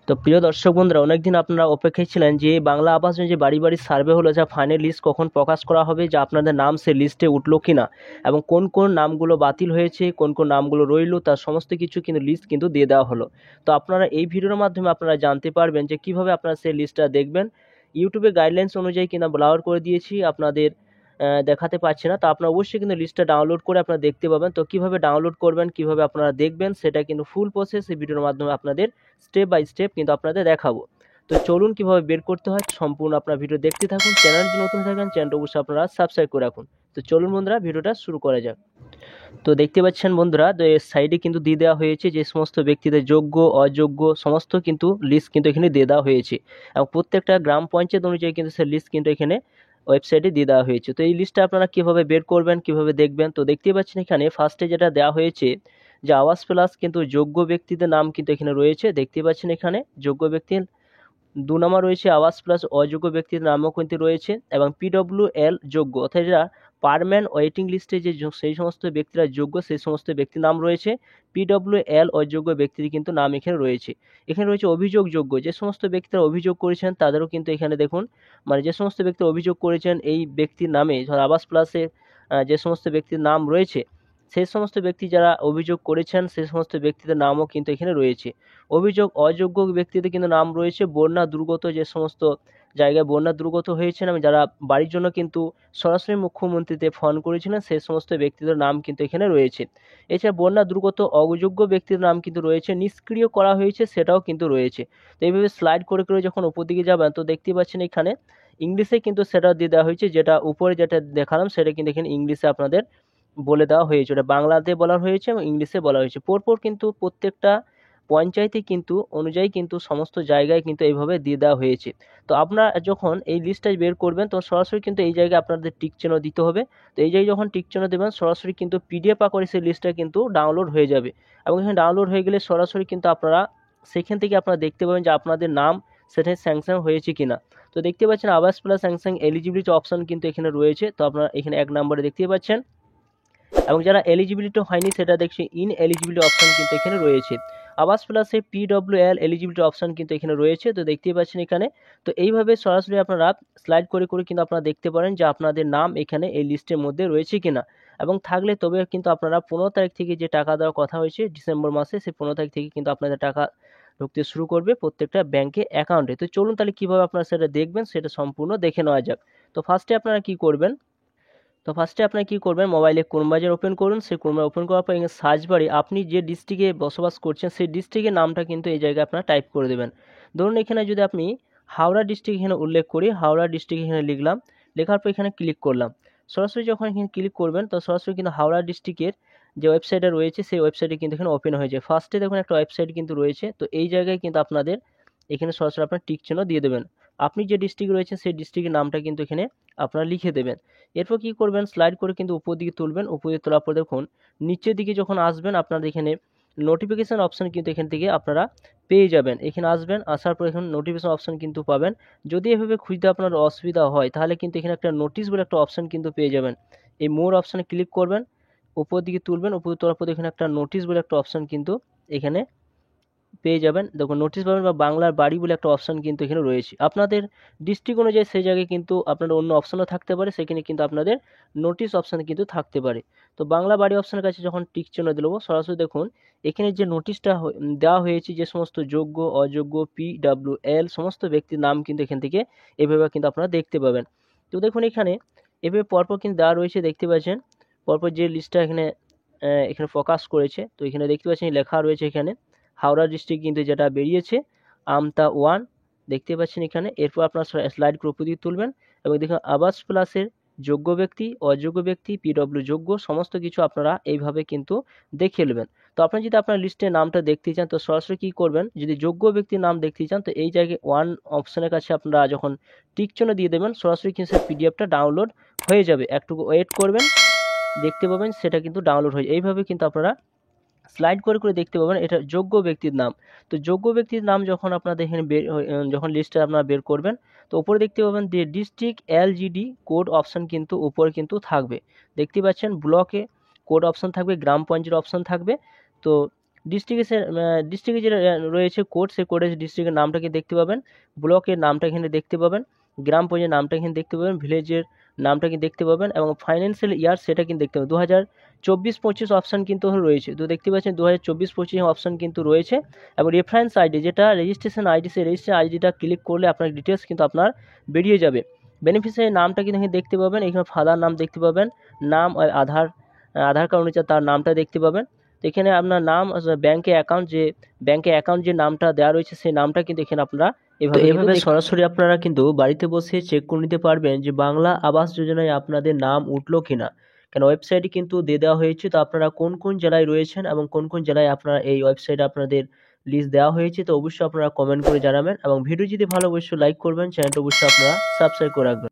তো প্রিয় দর্শক বন্ধুরা, অনেকদিন আপনারা অপেক্ষায় ছিলেন যে বাংলা আবাস যোজনা যে বাড়ি বাড়ি সার্ভে হলো, যা ফাইনাল লিস্ট কখন প্রকাশ করা হবে, যে আপনাদের নাম সে লিস্টে উঠলো কিনা এবং কোন কোন নামগুলো বাতিল হয়েছে, কোন কোন নামগুলো রইলো, তার সমস্ত কিছু কিন্তু লিস্ট কিন্তু দিয়ে দেওয়া হলো। তো আপনারা এই ভিডিওর মাধ্যমে আপনারা জানতে পারবেন যে কিভাবে আপনারা সেই লিস্টটা দেখবেন। ইউটিউবে গাইডলাইন্স অনুযায়ী কিনা ব্লার করে দিয়েছি, আপনাদের দেখাতে পাচ্ছি না। তো আপনারা অবশ্যই কিন্তু লিস্টটা ডাউনলোড করে আপনারা দেখতে পাবেন। তো কিভাবে ডাউনলোড করবেন, কিভাবে আপনারা দেখবেন, সেটা কিন্তু ফুল প্রসেস এই ভিডিওর মাধ্যমে আপনাদের স্টেপ বাই স্টেপ কিন্তু আপনাদের দেখাবো। তো চলুন কিভাবে বের করতে হয় সম্পূর্ণ আপনারা ভিডিও দেখতে থাকুন। চ্যানেল যদি নতুন থাকেন চ্যানেলটা অবশ্যই আপনারা সাবস্ক্রাইব করে রাখুন। তো চলুন বন্ধুরা, ভিডিওটা শুরু করা যাক। তো দেখতে পাচ্ছেন বন্ধুরা, তো এর সাইডে কিন্তু দিয়ে দেওয়া হয়েছে যে সমস্ত ব্যক্তিদের যোগ্য অযোগ্য সমস্ত কিন্তু লিস্ট কিন্তু এখানে দিয়ে দেওয়া হয়েছে, এবং প্রত্যেকটা গ্রাম পঞ্চায়েত অনুযায়ী কিন্তু সেই লিস্ট কিন্তু এখানে ওয়েবসাইটে দিয়ে দেওয়া হয়েছে। তো এই লিস্টটা আপনারা কিভাবে বের করবেন, কিভাবে দেখবেন, তো দেখতে পাচ্ছেন এখানে ফার্স্টে যেটা দেওয়া হয়েছে যে আওয়াজ প্লাস কিন্তু যোগ্য ব্যক্তিদের নাম কিন্তু এখানে রয়েছে। দেখতে পাচ্ছেন এখানে যোগ্য ব্যক্তির ২ নম্বর রয়েছে আবাস প্লাস অযোগ্য ব্যক্তির নামও কিন্তু রয়েছে, এবং PWL যোগ্য অর্থাৎ যারা পারম্যানেন্ট ওয়েটিং লিস্টে যে সেই সমস্ত ব্যক্তিরা যোগ্য সেই সমস্ত ব্যক্তির নাম রয়েছে। PWL অযোগ্য ব্যক্তির কিন্তু নাম এখানে রয়েছে। এখানে রয়েছে অভিযোগযোগ্য, যে সমস্ত ব্যক্তিরা অভিযোগ করেছেন তাদেরও কিন্তু এখানে দেখুন, মানে যে সমস্ত ব্যক্তি অভিযোগ করেছেন এই ব্যক্তির নামে, ধর আবাস প্লাসে যে সমস্ত ব্যক্তির নাম রয়েছে সেই সমস্ত ব্যক্তি যারা অভিযোগ করেছেন সেই সমস্ত ব্যক্তিদের নামও কিন্তু এখানে রয়েছে। অভিযোগ অযোগ্য ব্যক্তিদের কিন্তু নাম রয়েছে বন্যা দুর্গত, যে সমস্ত জায়গায় বন্যা দুর্গত হয়েছেন এবং যারা বাড়ির জন্য কিন্তু সরাসরি মুখ্যমন্ত্রীতে ফোন করেছিলেন সেই সমস্ত ব্যক্তিদের নাম কিন্তু এখানে রয়েছে। এছাড়া বন্যা দুর্গত অযোগ্য ব্যক্তির নাম কিন্তু রয়েছে, নিষ্ক্রিয় করা হয়েছে সেটাও কিন্তু রয়েছে। তো এইভাবে স্লাইড করে করে যখন উপর দিকে যাবেন তো দেখতে পাচ্ছেন এখানে ইংলিশে কিন্তু সেটাও দিয়ে দেওয়া হয়েছে, যেটা উপরে যেটা দেখালাম সেটা কিন্তু এখানে ইংলিশে আপনাদের বলে দেওয়া হয়েছে, ওটা বাংলাতে বলা হয়েছে এবং ইংলিশে বলা হয়েছে। পরপর কিন্তু প্রত্যেকটা পঞ্চায়েতে কিন্তু অনুযায়ী কিন্তু সমস্ত জায়গায় কিন্তু এইভাবে দিয়ে দেওয়া হয়েছে। তো আপনারা যখন এই লিস্টটা বের করবেন তখন সরাসরি কিন্তু এই জায়গায় আপনাদের টিক চিহ্ন দিতে হবে। তো এই জায়গায় যখন টিক চিহ্ন দেবেন সরাসরি কিন্তু PDF আকারে সেই লিস্টটা কিন্তু ডাউনলোড হয়ে যাবে, এবং এখানে ডাউনলোড হয়ে গেলে সরাসরি কিন্তু আপনারা সেখান থেকে আপনারা দেখতে পাবেন যে আপনাদের নাম সেখানে স্যাংশন হয়েছে কিনা। তো দেখতে পাচ্ছেন আবাস প্লাস স্যাংশন এলিজিবিলিটি অপশন কিন্তু এখানে রয়েছে। তো আপনারা এখানে 1 নম্বরে দেখতে পাচ্ছেন, এবং যারা এলিজিবিলিটি হয়নি সেটা দেখছি ইন এলিজিবিলিটি অপশন কিন্তু এখানে রয়েছে। আবাস প্লাসে PWL এলিজিবিলিটি অপশন কিন্তু এখানে রয়েছে, তো দেখতেই পাচ্ছেন এখানে। তো এইভাবে সরাসরি আপনারা স্লাইড করে করে কিন্তু আপনারা দেখতে পারেন যে আপনাদের নাম এখানে এই লিস্টের মধ্যে রয়েছে কিনা, এবং থাকলে তবে কিন্তু আপনারা 15 তারিখ থেকে যে টাকা দেওয়ার কথা হয়েছে ডিসেম্বর মাসে, সেই 15 তারিখ থেকে কিন্তু আপনাদের টাকা ঢুকতে শুরু করবে প্রত্যেকটা ব্যাংকে অ্যাকাউন্টে। তো চলুন তাহলে কীভাবে আপনারা সেটা দেখবেন সেটা সম্পূর্ণ দেখে নেওয়া যাক। তো ফার্স্টে আপনারা কি করবেন, তো ফার্স্টে আপনারা কী করবেন, মোবাইলে ক্রোম ব্রাউজার ওপেন করুন। সেই ক্রোম ব্রাউজার ওপেন করার পর এখানে সার্চ বারে আপনি যে ডিস্ট্রিক্টে বসবাস করছেন সেই ডিস্ট্রিক্টের নামটা কিন্তু এই জায়গায় আপনারা টাইপ করে দেবেন। ধরুন এখানে যদি আপনি হাওড়া ডিস্ট্রিক্ট এখানে উল্লেখ করি, হাওড়া ডিস্ট্রিক্ট এখানে লিখলাম, লেখার পর এখানে ক্লিক করলাম। সরাসরি যখন এখানে ক্লিক করবেন তো সরাসরি কিন্তু হাওড়া ডিস্ট্রিক্টের যে ওয়েবসাইটটা রয়েছে সেই ওয়েবসাইটে কিন্তু এখানে ওপেন হয়ে যায়। ফার্স্টে দেখুন একটা ওয়েবসাইট কিন্তু রয়েছে, তো এই জায়গায় কিন্তু আপনাদের এখানে সরাসরি আপনার টিক চিহ্ন দিয়ে দেবেন। আপনি যে ডিস্ট্রিক্ট রয়েছে সেই ডিস্ট্রিক্টের নামটা কিন্তু এখানে আপনারা লিখে দেবেন। এরপর কী করবেন, স্লাইড করে কিন্তু উপর দিকে তুলবেন। উপর দিকে তোলার পর দেখুন নিচের দিকে যখন আসবেন আপনাদের এখানে নোটিফিকেশান অপশান কিন্তু এখান থেকে আপনারা পেয়ে যাবেন। এখানে আসবেন, আসার পর এখানে নোটিফিকেশান অপশান কিন্তু পাবেন। যদি এভাবে খুঁজতে আপনার অসুবিধা হয় তাহলে কিন্তু এখানে একটা নোটিশ বলে একটা অপশান কিন্তু পেয়ে যাবেন। এই মোর অপশানে ক্লিক করবেন, উপর দিকে তুলবেন, উপর দিকে তোলার পর এখানে একটা নোটিশ বলে একটা অপশান কিন্তু এখানে পেয়ে যাবেন। দেখুন নোটিশ পাবেন বা বাংলার বাড়ি বলে একটা অপশান কিন্তু এখানে রয়েছে। আপনাদের ডিস্ট্রিক্ট অনুযায়ী সেই জায়গায় কিন্তু আপনাদের অন্য অপশানও থাকতে পারে, সেখানে কিন্তু আপনাদের নোটিশ অপশান কিন্তু থাকতে পারে। তো বাংলা বাড়ি অপশানের কাছে যখন টিক চিহ্ন দেবো সরাসরি দেখুন এখানে যে নোটিশটা দেওয়া হয়েছে, যে সমস্ত যোগ্য অযোগ্য PWL সমস্ত ব্যক্তির নাম কিন্তু এখান থেকে এভাবে কিন্তু আপনারা দেখতে পাবেন। তো দেখুন এখানে এভাবে পরপর কিন্তু দেওয়া রয়েছে, দেখতে পাচ্ছেন পরপর যে লিস্টটা এখানে এখানে প্রকাশ করেছে। তো এখানে দেখতে পাচ্ছেন লেখা রয়েছে এখানে হাওড়া ডিস্ট্রিক্ট কিন্তু যেটা বেরিয়েছে আমতা 1 দেখতে পাচ্ছেন এখানে। এরপর আপনার স্লাইড করে উপর দিকে তুলবেন এবং দেখুন আবাস প্লাসের যোগ্য ব্যক্তি অযোগ্য ব্যক্তি PW যোগ্য সমস্ত কিছু আপনারা এইভাবে কিন্তু দেখে নেবেন। তো আপনি যদি আপনার লিস্টের নামটা দেখতে চান তো সরাসরি কী করবেন, যদি যোগ্য ব্যক্তির নাম দেখতে চান তো এই জায়গায় 1 অপশানের কাছে আপনারা যখন টিক চিহ্ন দিয়ে দেবেন সরাসরি কিন্তু সেই PDFটা ডাউনলোড হয়ে যাবে। একটু ওয়েট করবেন, দেখতে পাবেন সেটা কিন্তু ডাউনলোড হয়ে এইভাবে কিন্তু আপনারা স্লাইড করে করে দেখতে পাবেন এটা যোগ্য ব্যক্তির নাম। তো যোগ্য ব্যক্তির নাম যখন আপনাদের এখানে যখন লিস্টটা আপনারা বের করবেন তো উপরে দেখতে পাবেন যে ডিস্ট্রিক্ট LGD কোড অপশান কিন্তু উপরে কিন্তু থাকবে। দেখতে পাচ্ছেন ব্লকে কোড অপশান থাকবে, গ্রাম পঞ্চায়েত অপশান থাকবে। তো ডিস্ট্রিক্টে যেটা রয়েছে কোড, সেই কোডের ডিস্ট্রিক্টের নামটা কি দেখতে পাবেন, ব্লকের নামটা এখানে দেখতে পাবেন, গ্রাম পঞ্চায়েতের নামটা এখানে দেখতে পাবেন, ভিলেজের নামটা কিন্তু দেখতে পাবেন, এবং ফাইন্যান্সিয়াল ইয়ার সেটা কিন্তু দেখতে পাবেন। 2024-25 অপশান কিন্তু রয়েছে, তো দেখতে পাচ্ছেন 2024-25 অপশান কিন্তু রয়েছে। এবং রেফারেন্স আইডি যেটা রেজিস্ট্রেশন আইডি, সেই রেজিস্ট্রেশন আইডিটা ক্লিক করলে আপনার ডিটেলস কিন্তু আপনার বেরিয়ে যাবে। বেনিফিশিয়ারি নামটা কিন্তু এখানে দেখতে পাবেন, এখানে ফাদার নাম দেখতে পাবেন, নাম আর আধার কার্ড অনুযায়ী তার নামটা দেখতে পাবেন। তো এখানে আপনার নাম, ব্যাংকে অ্যাকাউন্ট যে নামটা দেওয়া রয়েছে সেই নামটা কিন্তু এখানে আপনারা এভাবে সরাসরি আপনারা কিন্তু বাড়িতে বসে চেক করে নিতে পারবেন যে বাংলা আবাস যোজনায় আপনাদের নাম উঠলো কিনা। কেন ওয়েবসাইটে কিন্তু দিয়ে দেওয়া হয়েছে, তো আপনারা কোন কোন জেলায় রয়েছেন এবং কোন কোন জেলায় আপনারা এই ওয়েবসাইটে আপনাদের লিস্ট দেওয়া হয়েছে, তো অবশ্যই আপনারা কমেন্ট করে জানাবেন। এবং ভিডিও যদি ভালো অবশ্যই লাইক করবেন, চ্যানেলটা অবশ্যই আপনারা সাবস্ক্রাইব করে রাখবেন।